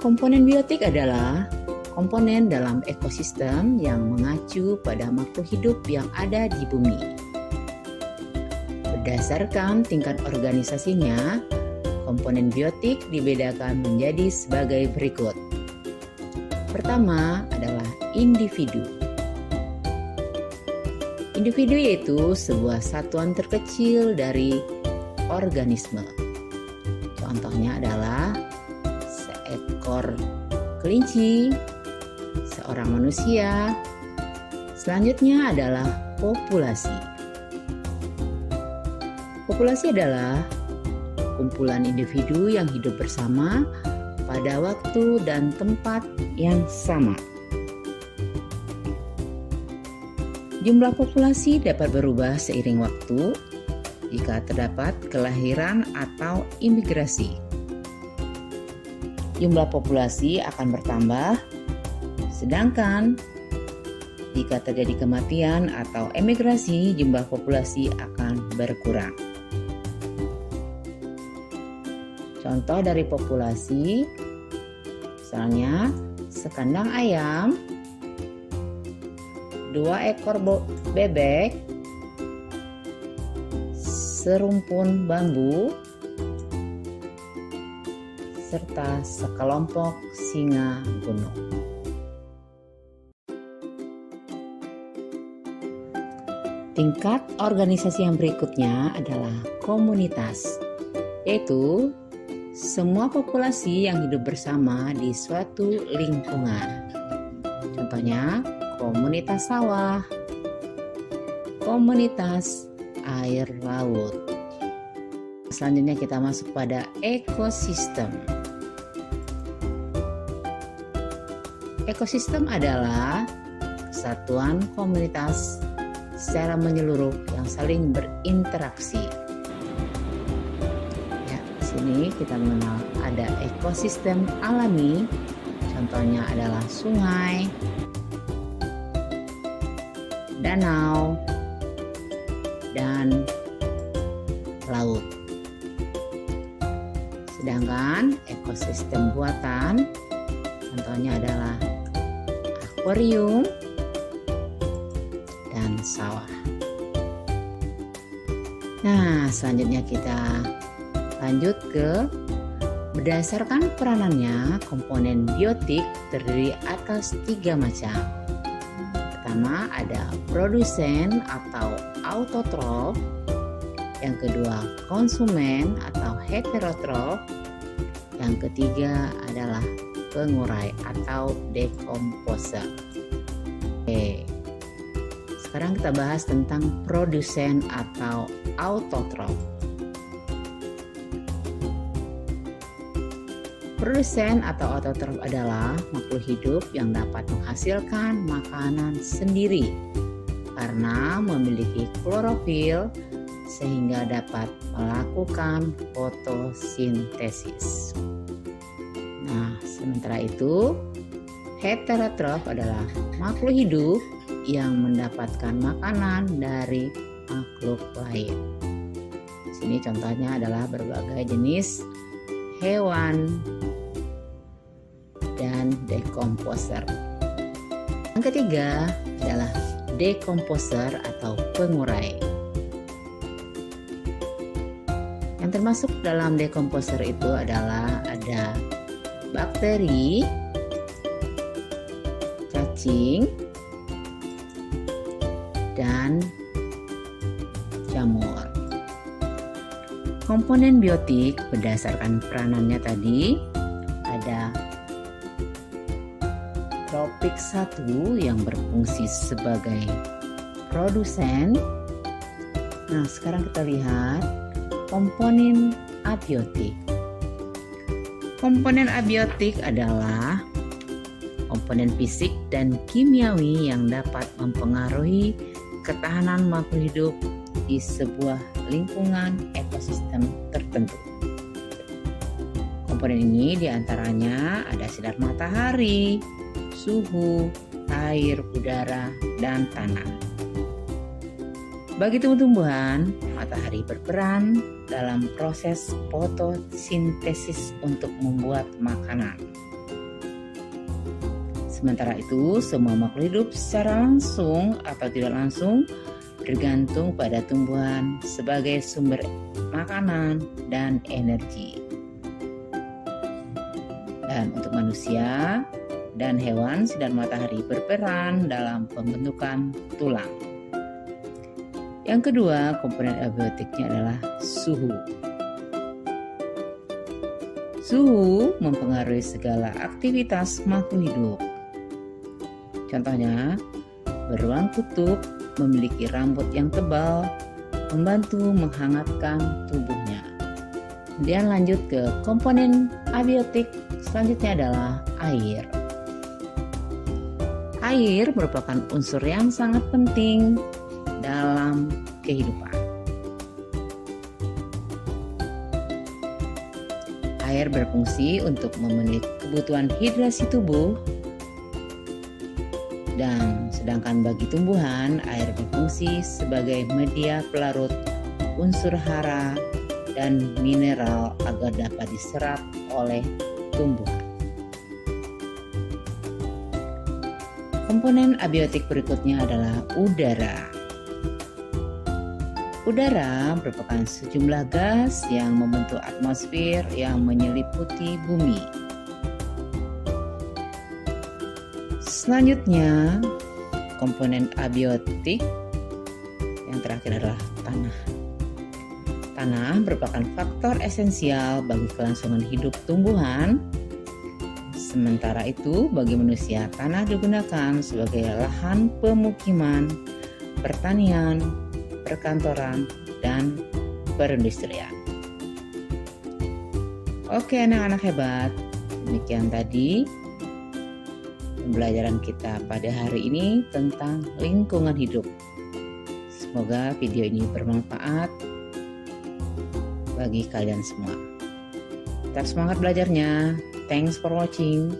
Komponen biotik adalah komponen dalam ekosistem yang mengacu pada makhluk hidup yang ada di bumi. Berdasarkan tingkat organisasinya, komponen biotik dibedakan menjadi sebagai berikut. Pertama adalah individu. Individu yaitu sebuah satuan terkecil dari organisme. Contohnya adalah seekor kelinci, seorang manusia. Selanjutnya adalah populasi. Populasi adalah kumpulan individu yang hidup bersama pada waktu dan tempat yang sama. Jumlah populasi dapat berubah seiring waktu jika terdapat kelahiran atau imigrasi. Jumlah populasi akan bertambah, sedangkan jika terjadi kematian atau emigrasi, jumlah populasi akan berkurang. Contoh dari populasi, misalnya sekandang ayam, 2 ekor bebek, serumpun bambu, serta sekelompok singa gunung. Tingkat organisasi yang berikutnya adalah komunitas, yaitu semua populasi yang hidup bersama di suatu lingkungan. Contohnya, komunitas sawah, komunitas air laut. Selanjutnya kita masuk pada ekosistem. Ekosistem adalah kesatuan komunitas secara menyeluruh yang saling berinteraksi. Ya, di sini kita mengenal ada ekosistem alami, contohnya adalah sungai, danau, dan laut. Sedangkan ekosistem buatan, contohnya adalah akuarium dan sawah. Nah, selanjutnya kita lanjut ke berdasarkan peranannya, komponen biotik terdiri atas 3 macam. Pertama ada produsen atau autotrof, yang kedua konsumen atau heterotrof, yang ketiga adalah pengurai atau dekomposer. Oke, sekarang kita bahas tentang produsen atau autotrof. Produsen atau autotrof adalah makhluk hidup yang dapat menghasilkan makanan sendiri karena memiliki klorofil sehingga dapat melakukan fotosintesis. Nah, sementara itu heterotrof adalah makhluk hidup yang mendapatkan makanan dari makhluk lain. Di sini contohnya adalah berbagai jenis hewan dan dekomposer. Yang ketiga adalah dekomposer atau pengurai. Yang termasuk dalam dekomposer itu adalah ada bakteri, cacing, dan jamur. Komponen biotik berdasarkan peranannya tadi ada tropik 1 yang berfungsi sebagai produsen. Nah, sekarang kita lihat komponen abiotik. Komponen abiotik adalah komponen fisik dan kimiawi yang dapat mempengaruhi ketahanan makhluk hidup di sebuah lingkungan ekosistem tertentu. Komponen ini diantaranya ada sinar matahari, suhu, air, udara, dan tanah. Bagi tumbuh-tumbuhan, matahari berperan dalam proses fotosintesis untuk membuat makanan. Sementara itu, semua makhluk hidup secara langsung atau tidak langsung bergantung pada tumbuhan sebagai sumber makanan dan energi. Dan untuk manusia dan hewan, sinar matahari berperan dalam pembentukan tulang. Yang kedua, komponen abiotiknya adalah suhu. Suhu mempengaruhi segala aktivitas makhluk hidup. Contohnya, beruang kutub memiliki rambut yang tebal, membantu menghangatkan tubuhnya. Kemudian lanjut ke komponen abiotik, selanjutnya adalah air. Air merupakan unsur yang sangat penting dalam kehidupan. Air berfungsi untuk memenuhi kebutuhan hidrasi tubuh, dan sedangkan bagi tumbuhan, air berfungsi sebagai media pelarut unsur hara dan mineral agar dapat diserap oleh tumbuhan. Komponen abiotik berikutnya adalah udara. Udara merupakan sejumlah gas yang membentuk atmosfer yang menyeliputi bumi. Selanjutnya, komponen abiotik yang terakhir adalah tanah. Tanah merupakan faktor esensial bagi kelangsungan hidup tumbuhan. Sementara itu, bagi manusia, tanah digunakan sebagai lahan pemukiman, pertanian, perkantoran, dan perindustrian. Oke anak-anak hebat, demikian tadi pembelajaran kita pada hari ini tentang lingkungan hidup. Semoga video ini bermanfaat bagi kalian semua. Tetap semangat belajarnya. Thanks for watching.